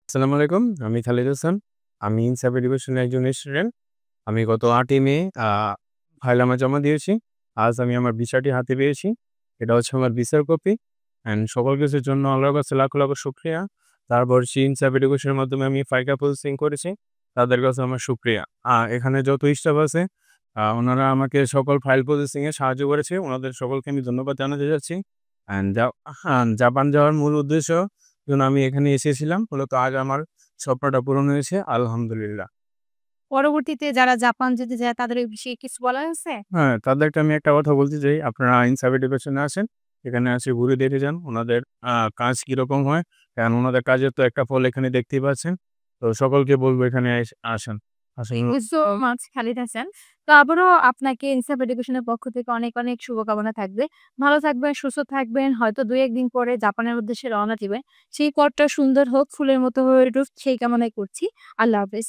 আসসালামু আলাইকুম। আমি খালিদ হাসান। আমি ইনসাফ এডুকেশনের একজন স্টুডেন্ট। আমি গত ৮ই মে আ ফাইল জমা দিয়েছি। আজ আমি আমার ভিসাটি হাতে পেয়েছি। এটা হচ্ছে আমার ভিসার কপি। অ্যান্ড সকল কিছুর জন্য আল্লাহর কাছে লাখ, লাখ শুকরিয়া। তারপর ইনসাফ এডুকেশনের মাধ্যমে আমি ফাইকা প্রসেসিং করেছি। তাদের কাছে আমার শুকরিয়া। এখানে যত স্টাফ আছে উনারা আমাকে সকল ফাইল প্রসেসিং এ সাহায্য করেছে। উনাদের সকলকে আমি ধন্যবাদ জানাতে চাচ্ছি। অ্যান্ড জাপান যাওয়ার মূল উদ্দেশ্য জন্য আমি এখানে এসেছিলাম। মূলত আজ আমার স্বপ্নটা পূরণ হয়েছে। আলহামদুলিল্লাহ। পরবর্তীতে যারা জাপান যেতে চায় তাদের এই বিষয়ে কিছু বলা হয়েছে? হ্যাঁ, তাদেরকে আমি একটা কথা বলতে চাই, আপনারা ইনসাফ এডুকেশনে আসেন। এখানে এসে ঘুরে দেখে যান উনাদের কাজ কিরকম হয়। কারণ উনাদের কাজের তো একটা ফল এখানে দেখতেই পাচ্ছেন। তো সকলকে বলব এখানে আসেন। আসলে thank you so much Khalid Hasan. তো আবারও আপনাকে ইনসাফ এডুকেশনের পক্ষ থেকে অনেক, অনেক শুভকামনা থাকবে। ভালো থাকবেন, সুস্থ থাকবেন। হয়তো ২-১ দিন পরে জাপানের উদ্দেশ্যে রওনা দিবেন। সেই পথটা সুন্দর হোক, ফুলের মতো হয়ে উঠুক সেই কামনাই করছি। আল্লাহ হাফেজ।